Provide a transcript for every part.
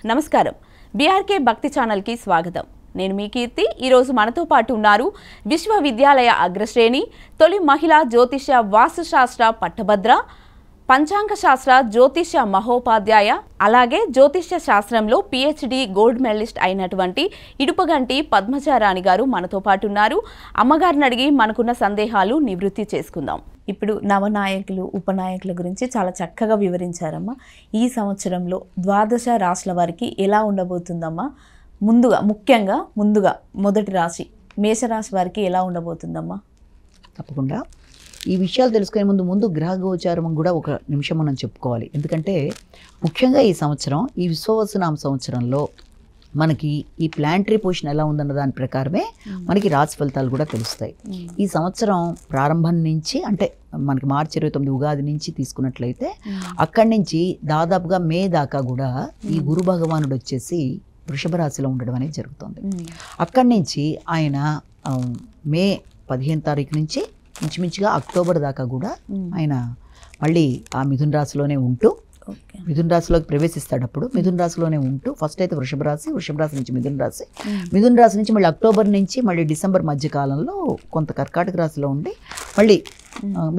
నమస్కారం బీఆర్కే భక్తి ఛానల్ కి స్వాగతం నేను మీ కీర్తి ఈ రోజు మనతో పాటు ఉన్నారు విశ్వవిద్యాలయ అగ్రశ్రేణి తొలి మహిళా జ్యోతిష్య వాస్తుశాస్త్ర పట్టభద్ర పంచాంగ శాస్త్ర జ్యోతిష్య మహోపాధ్యాయ అలాగే జ్యోతిష్య శాస్త్రంలో పిహెచ్డి గోల్డ్ మెడలిస్ట్ అయినటువంటి ఇడుపగంటి పద్మజారాణి గారు మనతో పాటు ఉన్నారు అమ్మగారిని అడిగి మనకున్న సందేహాలు నివృత్తి చేసుకుందాం ఇప్పుడు నవనాయకులు ఉపనాయకుల గురించి చాలా చక్కగా వివరించారమ్మా ఈ సంవత్సరంలో ద్వాదశ రాశుల వారికి ఎలా ఉండబోతుందమ్మా ముఖ్యంగా మొదటి రాశి మేషరాశి వారికి ఎలా ఉండబోతుందమ్మా తప్పకుండా ఈ విషయాలు తెలుసుకునే ముందు గ్రహ గోచారం కూడా ఒక నిమిషం మనం చెప్పుకోవాలి. ఎందుకంటే ముఖ్యంగా ఈ సంవత్సరం ఈ విశ్వవసునామ సంవత్సరంలో మనకి ఈ ప్లానటరీ పొజిషన్ ఎలా ఉందన్న దాని ప్రకారమే మనకి రాశి ఫలితాలు కూడా తెలుస్తాయి. ఈ సంవత్సరం ప్రారంభం నుంచి అంటే మనకి మార్చి 29 ఉగాది నుంచి తీసుకున్నట్లయితే అక్కడి నుంచి దాదాపుగా మే దాకా కూడా ఈ గురు భగవానుడు వచ్చేసి వృషభ రాశిలో ఉండడం అనేది జరుగుతుంది. అక్కడి నుంచి ఆయన మే 15 తారీఖు నుంచి ఇంచుమించుగా అక్టోబర్ దాకా కూడా ఆయన మళ్ళీ ఆ మిథున రాశిలోనే ఉంటూ మిథున రాశిలోకి ప్రవేశిస్తాడు. అప్పుడు మిథున రాశిలోనే ఉంటూ ఫస్ట్ అయితే వృషభ రాశి నుంచి మిథున రాశి నుంచి మళ్ళీ అక్టోబర్ నుంచి మళ్ళీ డిసెంబర్ మధ్య కాలంలో కొంత కర్కాటక రాశిలో ఉండి మళ్ళీ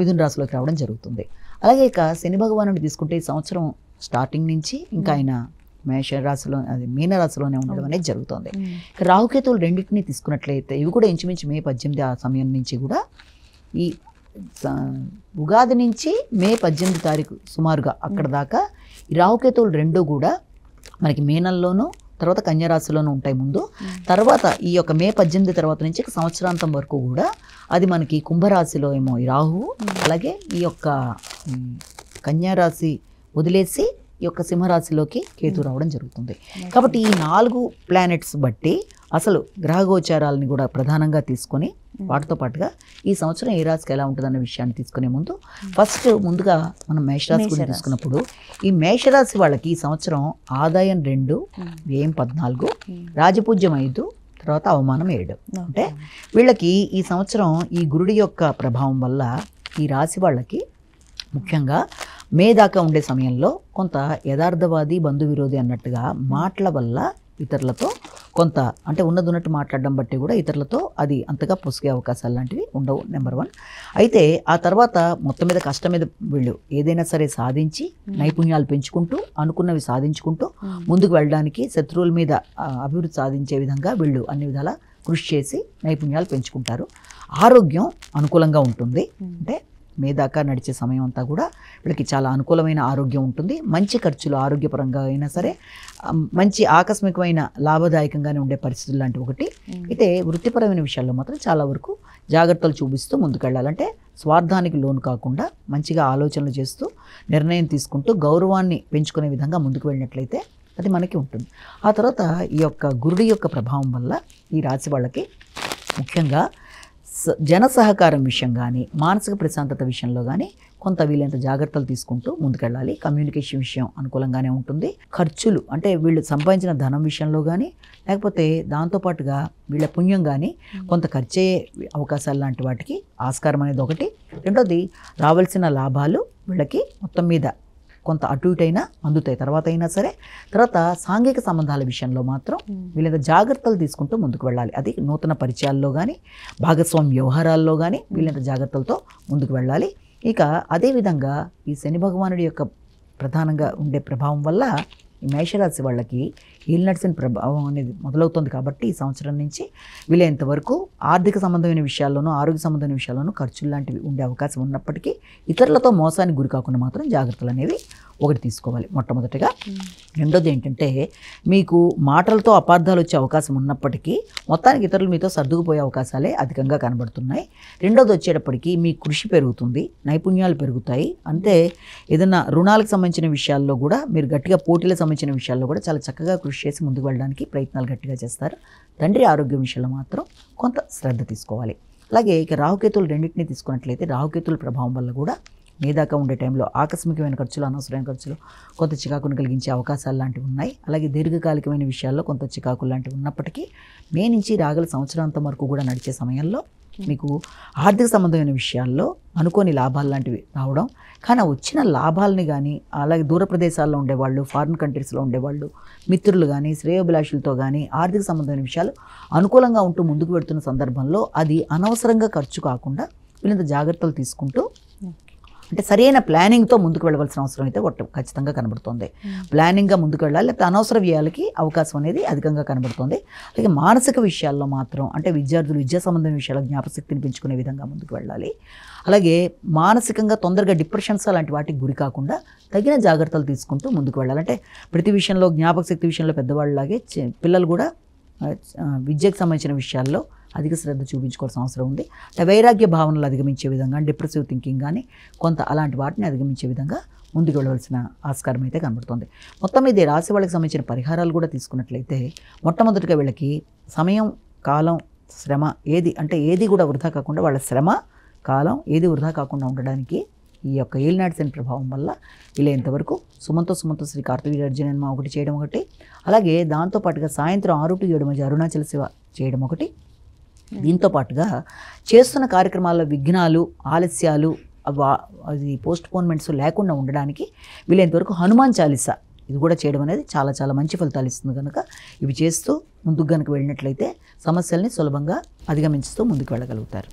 మిథున రాశిలోకి రావడం జరుగుతుంది. అలాగే ఇక శని భగవానుడిని తీసుకుంటే ఈ సంవత్సరం స్టార్టింగ్ నుంచి ఇంకా ఆయన మీనరాశిలోనే ఉండడం అనేది జరుగుతుంది. ఇక రాహుకేతువులు రెండింటినీ తీసుకున్నట్లయితే ఇవి కూడా ఇంచుమించు మే 18 ఆ సమయం నుంచి కూడా ఈ ఉగాది నుంచి మే 18 తారీఖు సుమారుగా అక్కడ దాకా ఈ రాహుకేతువులు రెండూ కూడా మనకి మీనంలోనూ తర్వాత కన్యారాశిలోనూ ఉంటాయి ముందు. తర్వాత ఈ యొక్క మే 18 తర్వాత నుంచి సంవత్సరాంతం వరకు కూడా అది మనకి కుంభరాశిలో ఏమో ఈ రాహువు, అలాగే ఈ యొక్క కన్యారాశి వదిలేసి ఈ యొక్క సింహరాశిలోకి కేతు రావడం జరుగుతుంది. కాబట్టి ఈ 4 ప్లానెట్స్ బట్టి అసలు గ్రహగోచారాలని కూడా ప్రధానంగా తీసుకొని వాటితో పాటుగా ఈ సంవత్సరం ఏ రాశికి ఎలా ఉంటుందన్న విషయాన్ని తీసుకునే ముందుగా మనం మేషరాశి గురించి తీసుకున్నప్పుడు ఈ మేషరాశి వాళ్ళకి ఈ సంవత్సరం ఆదాయం 2, వ్యయం 14, రాజపూజ్యం 5, తర్వాత అవమానం 7. అంటే వీళ్ళకి ఈ సంవత్సరం ఈ గురుడి యొక్క ప్రభావం వల్ల ఈ రాశి వాళ్ళకి ముఖ్యంగా మే దాకా ఉండే సమయంలో కొంత యథార్థవాది బంధు విరోధి అన్నట్టుగా మాటల వల్ల ఇతరులతో కొంత అంటే ఉన్నట్టు మాట్లాడడం బట్టి కూడా ఇతరులతో అది అంతగా పొసిగే అవకాశాలు లాంటివి ఉండవు. నెంబర్ 1. అయితే ఆ తర్వాత మొత్తం మీద కష్టం మీద వీళ్ళు ఏదైనా సరే సాధించి నైపుణ్యాలు పెంచుకుంటూ అనుకున్నవి సాధించుకుంటూ ముందుకు వెళ్ళడానికి శత్రువుల మీద అభివృద్ధి సాధించే విధంగా వీళ్ళు అన్ని విధాలా కృషి చేసి నైపుణ్యాలు పెంచుకుంటారు. ఆరోగ్యం అనుకూలంగా ఉంటుంది. అంటే మే దాకా నడిచే సమయం అంతా కూడా వీళ్ళకి చాలా అనుకూలమైన ఆరోగ్యం ఉంటుంది. మంచి ఖర్చులు ఆరోగ్యపరంగా అయినా సరే మంచి ఆకస్మికమైన లాభదాయకంగానే ఉండే పరిస్థితులు లాంటి ఒకటి. అయితే వృత్తిపరమైన విషయాల్లో మాత్రం చాలా వరకు జాగ్రత్తలు చూపిస్తూ ముందుకెళ్ళాలంటే స్వార్థానికి లోను కాకుండా మంచిగా ఆలోచనలు చేస్తూ నిర్ణయం తీసుకుంటూ గౌరవాన్ని పెంచుకునే విధంగా ముందుకు వెళ్ళినట్లయితే అది మనకి ఉంటుంది. ఆ తర్వాత ఈ యొక్క గురుడి యొక్క ప్రభావం వల్ల ఈ రాశి వాళ్ళకి ముఖ్యంగా జన సహకారం విషయం కానీ మానసిక ప్రశాంతత విషయంలో కానీ కొంత వీలైనంత జాగ్రత్తలు తీసుకుంటూ ముందుకెళ్ళాలి. కమ్యూనికేషన్ విషయం అనుకూలంగానే ఉంటుంది. ఖర్చులు అంటే వీళ్ళు సంపాదించిన ధనం విషయంలో కానీ లేకపోతే దాంతోపాటుగా వీళ్ళ పుణ్యం కానీ కొంత ఖర్చయ్యే అవకాశాలు లాంటి వాటికి ఆస్కారం అనేది ఒకటి. రెండోది రావాల్సిన లాభాలు వీళ్ళకి మొత్తం మీద కొంత అటు ఇటైనా అందుతాయి తర్వాత అయినా సరే. తర్వాత సాంఘిక సంబంధాల విషయంలో మాత్రం వీళ్ళ జాగ్రత్తలు తీసుకుంటూ ముందుకు వెళ్ళాలి. అది నూతన పరిచయాల్లో కానీ భాగస్వామ్య వ్యవహారాల్లో కానీ వీళ్ళ జాగ్రత్తలతో ముందుకు వెళ్ళాలి. ఇక అదేవిధంగా ఈ శని భగవానుడి యొక్క ప్రధానంగా ఉండే ప్రభావం వల్ల ఈ మేషరాశి వాళ్ళకి ఏలినట్సిన ప్రభావం అనేది మొదలవుతుంది. కాబట్టి ఈ సంవత్సరం నుంచి వీలైనంతవరకు ఆర్థిక సంబంధమైన విషయాల్లోనూ ఆరోగ్య సంబంధమైన విషయాల్లోనూ ఖర్చులు లాంటివి ఉండే అవకాశం ఉన్నప్పటికీ ఇతరులతో మోసానికి గురి కాకుండా మాత్రం జాగ్రత్తలు అనేవి ఒకటి తీసుకోవాలి మొట్టమొదటిగా. రెండోది ఏంటంటే మీకు మాటలతో అపార్థాలు వచ్చే అవకాశం ఉన్నప్పటికీ మొత్తానికి ఇతరులు మీతో సర్దుకుపోయే అవకాశాలే అధికంగా కనబడుతున్నాయి. రెండోది వచ్చేటప్పటికి మీ కృషి పెరుగుతుంది, నైపుణ్యాలు పెరుగుతాయి. అంతే ఏదైనా రుణాలకు సంబంధించిన విషయాల్లో కూడా మీరు గట్టిగా పోటీలకు సంబంధించిన విషయాల్లో కూడా చాలా చక్కగా కృషి చేసి ముందుకు వెళ్ళడానికి ప్రయత్నాలు గట్టిగా చేస్తారు. తండ్రి ఆరోగ్యం విషయంలో మాత్రం కొంత శ్రద్ధ తీసుకోవాలి. అలాగే ఇక రాహుకేతువులు రెండింటినీ తీసుకున్నట్లయితే రాహుకేతువుల ప్రభావం వల్ల కూడా మే దాకా ఉండే టైంలో ఆకస్మికమైన ఖర్చులు అనవసరమైన ఖర్చులు కొంత చికాకును కలిగించే అవకాశాలు లాంటివి ఉన్నాయి. అలాగే దీర్ఘకాలికమైన విషయాల్లో కొంత చికాకులు లాంటివి ఉన్నప్పటికీ మే నుంచి రాగల సంవత్సరాంతం వరకు కూడా నడిచే సమయంలో మీకు ఆర్థిక సంబంధమైన విషయాల్లో అనుకోని లాభాలు లాంటివి రావడం, కానీ వచ్చిన లాభాలని కానీ అలాగే దూర ప్రదేశాల్లో ఉండేవాళ్ళు, ఫారిన్ కంట్రీస్లో ఉండేవాళ్ళు, మిత్రులు కానీ శ్రేయోభిలాషులతో కానీ ఆర్థిక సంబంధమైన విషయాలు అనుకూలంగా ఉంటూ ముందుకు పెడుతున్న సందర్భంలో అది అనవసరంగా ఖర్చు కాకుండా వీళ్ళంత జాగ్రత్తలు తీసుకుంటూ అంటే సరైన ప్లానింగ్తో ముందుకు వెళ్ళవలసిన అవసరం అయితే ఖచ్చితంగా కనబడుతుంది. ప్లానింగ్గా ముందుకు వెళ్ళాలి, లేకపోతే అనవసర వ్యయాలకి అవకాశం అనేది అధికంగా కనబడుతుంది. అలాగే మానసిక విషయాల్లో మాత్రం అంటే విద్యార్థులు విద్యా సంబంధమైన విషయాల్లో జ్ఞాపకశక్తిని పెంచుకునే విధంగా ముందుకు వెళ్ళాలి. అలాగే మానసికంగా తొందరగా డిప్రెషన్స్ అలాంటి వాటికి గురి కాకుండా తగిన జాగ్రత్తలు తీసుకుంటూ ముందుకు వెళ్ళాలి. అంటే ప్రతి విషయంలో జ్ఞాపకశక్తి విషయంలో పెద్దవాళ్ళలాగే పిల్లలు కూడా విద్యకు సంబంధించిన విషయాల్లో అధిక శ్రద్ధ చూపించుకోవాల్సిన అవసరం ఉంది. అంటే వైరాగ్య భావనలు అధిగమించే విధంగా, డిప్రెసివ్ థింకింగ్ కానీ కొంత అలాంటి వాటిని అధిగమించే విధంగా ముందుకు వెళ్ళవలసిన ఆస్కారం అయితే కనబడుతుంది. మొత్తం మీద రాశి వాళ్ళకి సంబంధించిన పరిహారాలు కూడా తీసుకున్నట్లయితే మొట్టమొదటిగా వీళ్ళకి సమయం, కాలం, శ్రమ ఏది కూడా వృధా కాకుండా వాళ్ళ శ్రమ, కాలం ఏది వృధా కాకుండా ఉండడానికి ఈ యొక్క ఏలినాటి శని ప్రభావం వల్ల వీలైనంతవరకు సుమంతో శ్రీ కార్తవీర్యార్జునన్మ ఒకటి చేయడం ఒకటి, అలాగే దాంతోపాటుగా సాయంత్రం 6 to 7 మధ్య అరుణాచల శివ చేయడం ఒకటి, దీంతో పాటుగా చేస్తున్న కార్యక్రమాల్లో విఘ్నాలు, ఆలస్యాలు, అది పోస్ట్పోన్మెంట్స్ లేకుండా ఉండడానికి వీలైనంతవరకు హనుమాన్ చాలీసా ఇది కూడా చేయడం అనేది చాలా చాలా మంచి ఫలితాలు ఇస్తుంది. కనుక ఇవి చేస్తూ ముందుకు కనుక వెళ్ళినట్లయితే సమస్యల్ని సులభంగా అధిగమించుతూ ముందుకు వెళ్ళగలుగుతారు.